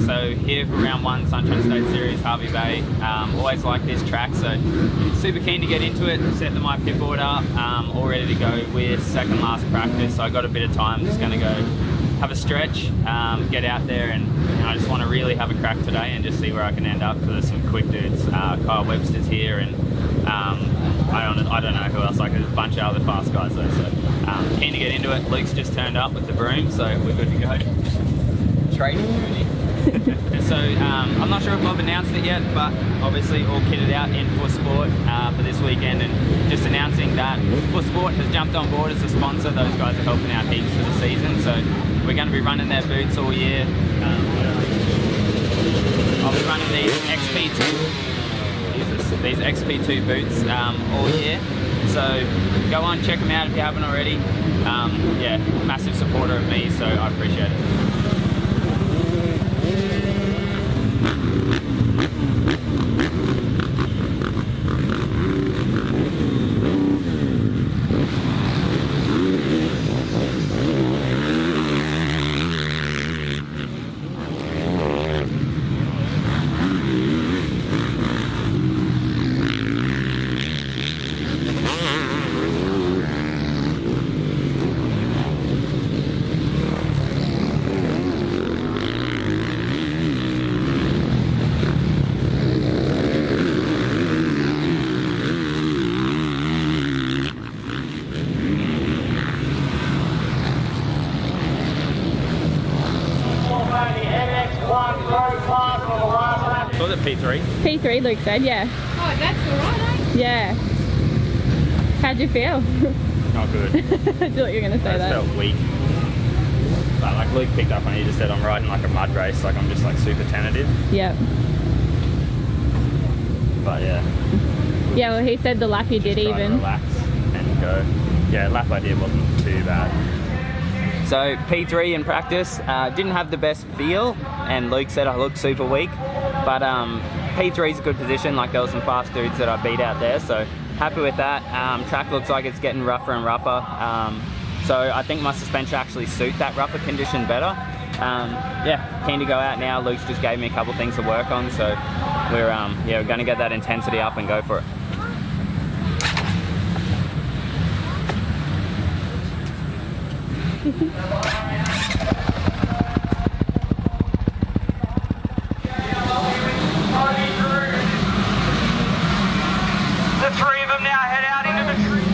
So here for round one, Sunshine State Series, Hervey Bay. Always like this track, so super keen to get into it. Set my pitboard up, all ready to go with second last practice. So I got a bit of time, just going to go have a stretch, get out there, and I just want to really have a crack today and just see where I can end up. So there's some quick dudes. Kyle Webster's here, and I don't know who else. Like, there's a bunch of other fast guys though. So keen to get into it. Luke's just turned up with the broom, so we're good to go. Trading duty. So I'm not sure if I've announced it yet, but obviously all kitted out in FUSPORT for this weekend, and just announcing that FUSPORT has jumped on board as a sponsor. Those guys are helping out heaps for the season, so we're going to be running their boots all year. I'll be running these XP2 boots all year, so go on, check them out if you haven't already. Yeah, massive supporter of me, so I appreciate it. Was it P3? P3, Luke said, yeah. Oh, that's alright, eh? Yeah. How'd you feel? Not good. I feel like you're going to say that. I felt weak. But like Luke picked up on, he just said I'm riding like a mud race, like I'm just like super tentative. Yep. But yeah. Yeah, well he said the lap you did Just even. relax and go. Yeah, lap I did wasn't too bad. So P3 in practice, didn't have the best feel, and Luke said I looked super weak, but P3 is a good position. Like, there were some fast dudes that I beat out there, so happy with that. Track looks like it's getting rougher and rougher, so I think my suspension actually suit that rougher condition better. Yeah, keen to go out now. Luke's just gave me a couple things to work on, so we're yeah, we're going to get that intensity up and go for it. The three of them now head out into the tree.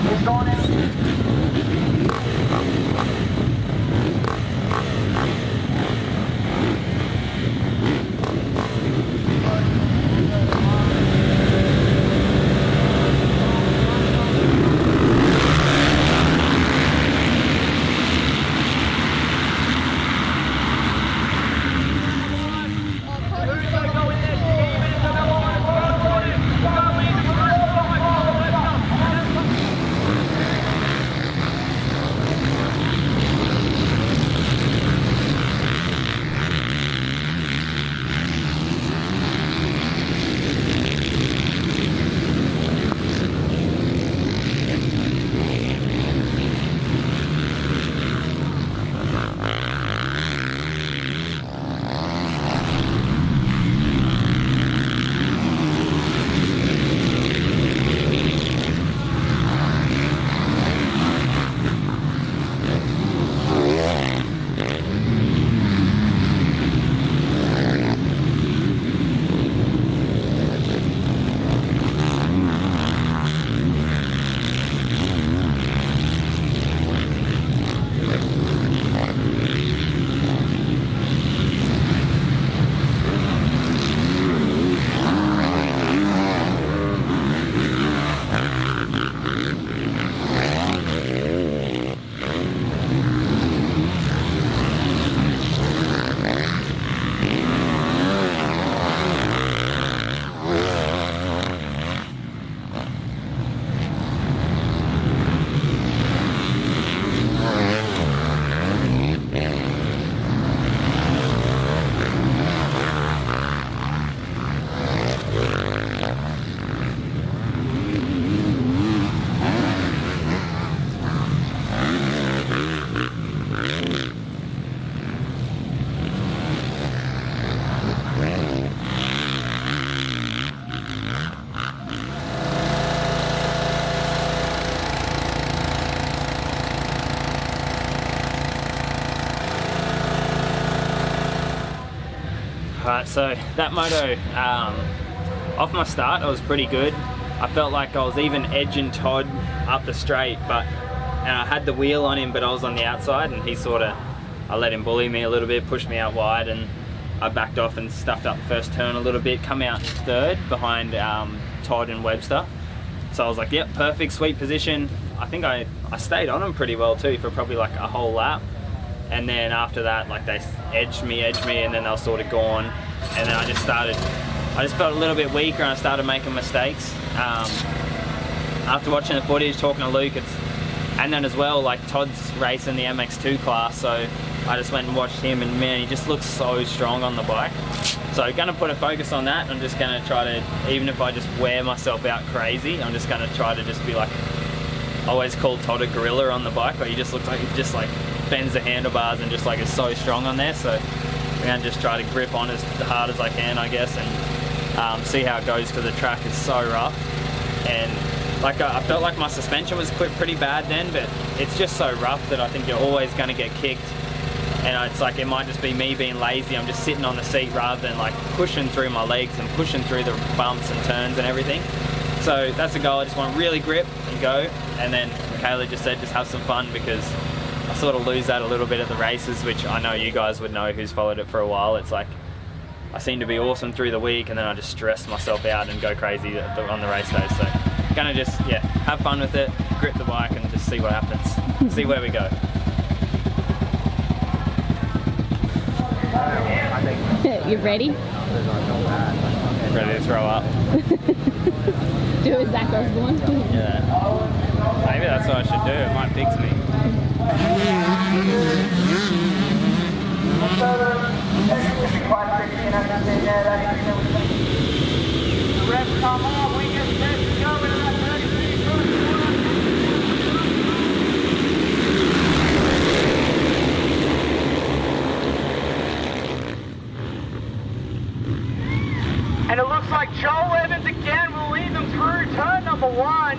He's gone out. Alright, so that moto, off my start, I was pretty good. I felt like I was even edging Todd up the straight, and I had the wheel on him, but I was on the outside, and he I let him bully me a little bit, pushed me out wide, and I backed off and stuffed up the first turn a little bit, come out third behind Todd and Webster. So I was like, yep, perfect, sweet position. I think I stayed on them pretty well too for probably like a whole lap. And then after that, like they edged me, and then they were sort of gone. And then I just felt a little bit weaker and I started making mistakes. After watching the footage, talking to Luke, and then as well, like Todd's racing the MX2 class, so I just went and watched him, and man, he just looks so strong on the bike. So gonna put a focus on that. I'm just gonna try to, even if I just wear myself out crazy, I'm just gonna try to just be like, I always call Todd a gorilla on the bike, but he just looks like he just like bends the handlebars and just like is so strong on there. So I'm gonna just try to grip on as hard as I can, I guess, and see how it goes, because the track is so rough. And like I felt like my suspension was pretty bad then, but it's just so rough that I think you're always gonna get kicked. And it's like, it might just be me being lazy. I'm just sitting on the seat rather than like pushing through my legs and pushing through the bumps and turns and everything. So that's the goal. I just want to really grip and go. And then Michaela just said, just have some fun, because I sort of lose that a little bit at the races, which I know you guys would know who's followed it for a while. It's like, I seem to be awesome through the week, and then I just stress myself out and go crazy on the race days. So gonna just, yeah, have fun with it, grip the bike, and just see what happens. See where we go. You ready? Ready to throw up. Do it, Zach Osborne. Yeah. Maybe that's what I should do. It might fix me. Come on, we get set to go in that 33. And it looks like Joel Evans again will lead them through turn number 1.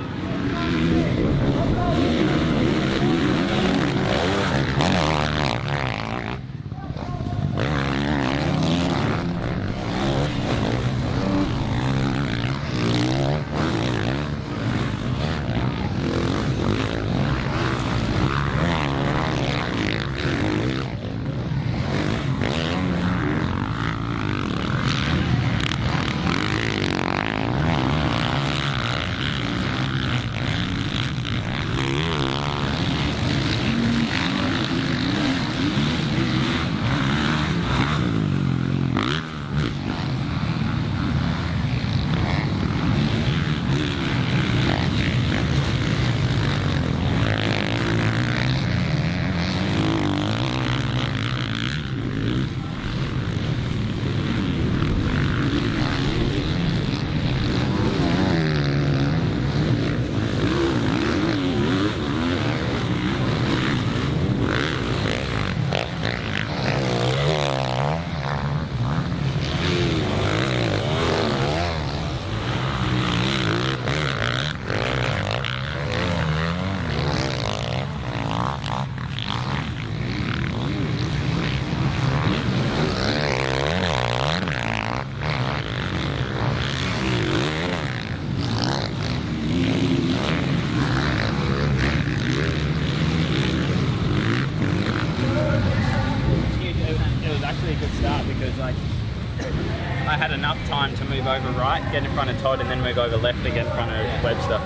I had enough time to move over right, get in front of Todd, and then move over left to get in front of Webster.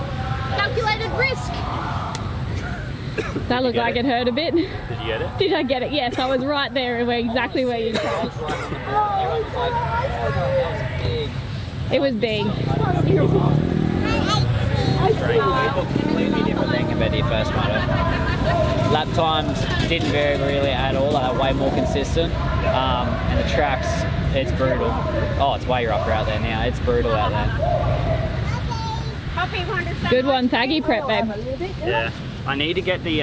Calculated risk. That looked like it hurt a bit. Did you get it? Did I get it? Yes, I was right there, exactly where you tried. It was big. Completely different thing compared to your first moto. Lap times didn't vary really at all, like way more consistent. And the tracks, it's brutal. Oh, it's way rougher out there now. It's brutal out there. Good one, Taggy prep, babe. Yeah. I need to get the,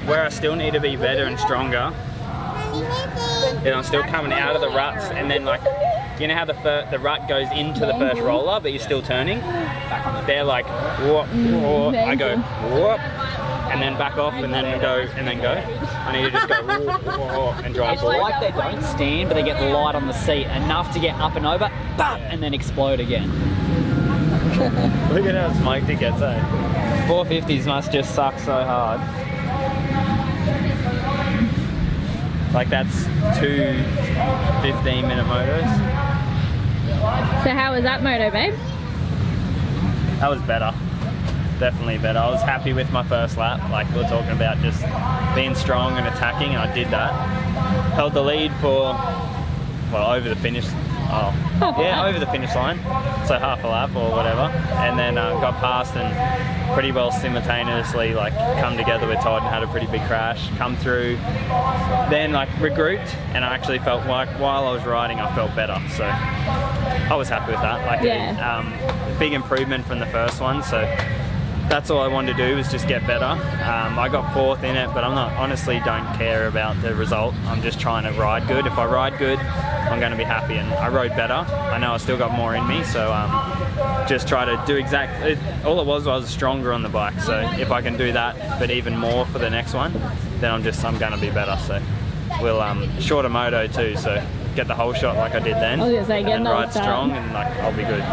where I still need to be better and stronger. And I'm still coming out of the ruts, and then like, you know how the rut goes into the first roller, but you're still turning? They're like, whoop, whoop. I go, whoop. and then back off, and then go, and then go. I need to just go and drive It's forward. like they don't stand, but they get light on the seat enough to get up and over, and then explode again. Look at how smoked it gets, eh? 450s must just suck so hard. Like that's 2 15-minute motos. So how was that moto, babe? That was better. Definitely better. I was happy with my first lap. Like we were talking about just being strong and attacking, and I did that. Held the lead for, well, over the finish. Over the finish line. So half a lap or whatever. And then got past and pretty well simultaneously like come together with Todd and had a pretty big crash. Come through. Then like regrouped, and I actually felt like while I was riding I felt better. So I was happy with that. Like a big improvement from the first one. So that's all I wanted to do was just get better. I got 4th in it, but honestly don't care about the result. I'm just trying to ride good. If I ride good, I'm going to be happy, and I rode better. I know I still got more in me, so just try to do all it was stronger on the bike. So if I can do that, but even more for the next one, then I'm going to be better. So we'll shorter moto too, so get the whole shot like I did then, I was gonna say, get and another ride strong, and like I'll be good.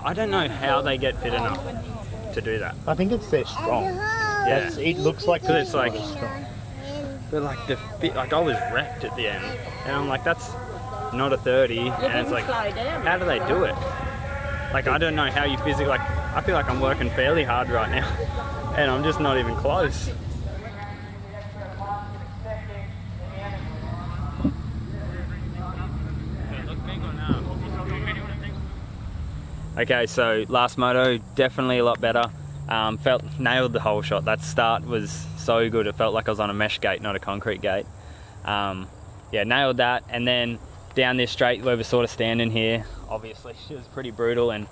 I don't know how they get fit enough to do that. I think it's their strong. Yeah. It looks like Because it's like, strong. but like the fit, like I was wrecked at the end, and I'm like, that's not a 30, and it's like, how do they do it? Like I don't know how you physically, like I feel like I'm working fairly hard right now, and I'm just not even close. Okay, so last moto, definitely a lot better. Nailed the whole shot. That start was so good. It felt like I was on a mesh gate, not a concrete gate. Yeah, nailed that. And then down this straight where we're sort of standing here, obviously she was pretty brutal, and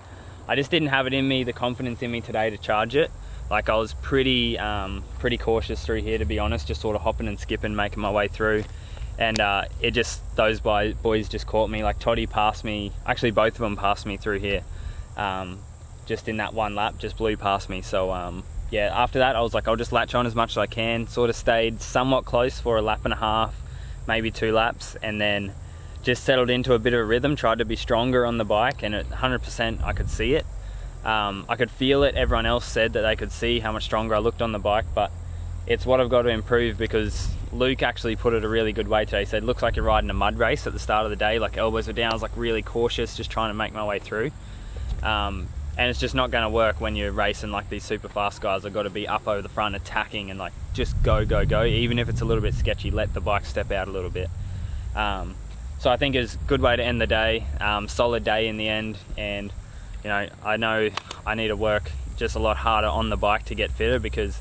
I just didn't have it in me, the confidence in me today to charge it. Like I was pretty cautious through here, to be honest, just sort of hopping and skipping, making my way through. And those boys just caught me. Like Toddy passed me, actually both of them passed me through here. Just in that one lap, just blew past me. So yeah, after that I was like, I'll just latch on as much as I can. Sort of stayed somewhat close for a lap and a half, maybe 2 laps, and then just settled into a bit of a rhythm, tried to be stronger on the bike, and at 100% I could see it. I could feel it. Everyone else said that they could see how much stronger I looked on the bike, but it's what I've got to improve, because Luke actually put it a really good way today. He said, looks like you're riding a mud race at the start of the day, like elbows were down. I was like really cautious, just trying to make my way through. And it's just not going to work when you're racing like these super fast guys. I've got to be up over the front, attacking, and like just go. Even if it's a little bit sketchy, let the bike step out a little bit. So I think it's a good way to end the day. Solid day in the end, and I know I need to work just a lot harder on the bike to get fitter, because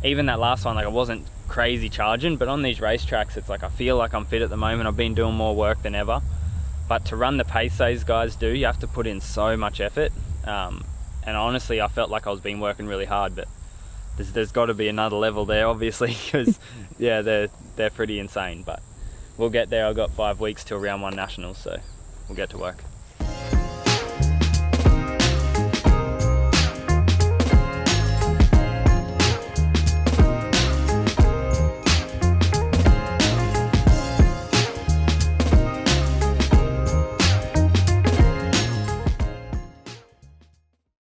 even that last one, like I wasn't crazy charging, but on these racetracks, it's like I feel like I'm fit at the moment. I've been doing more work than ever. but to run the pace those guys do, you have to put in so much effort. And honestly, I felt like I was been working really hard, but there's got to be another level there, obviously, because yeah, they're pretty insane. But we'll get there. I've got 5 weeks till round 1 nationals, so we'll get to work.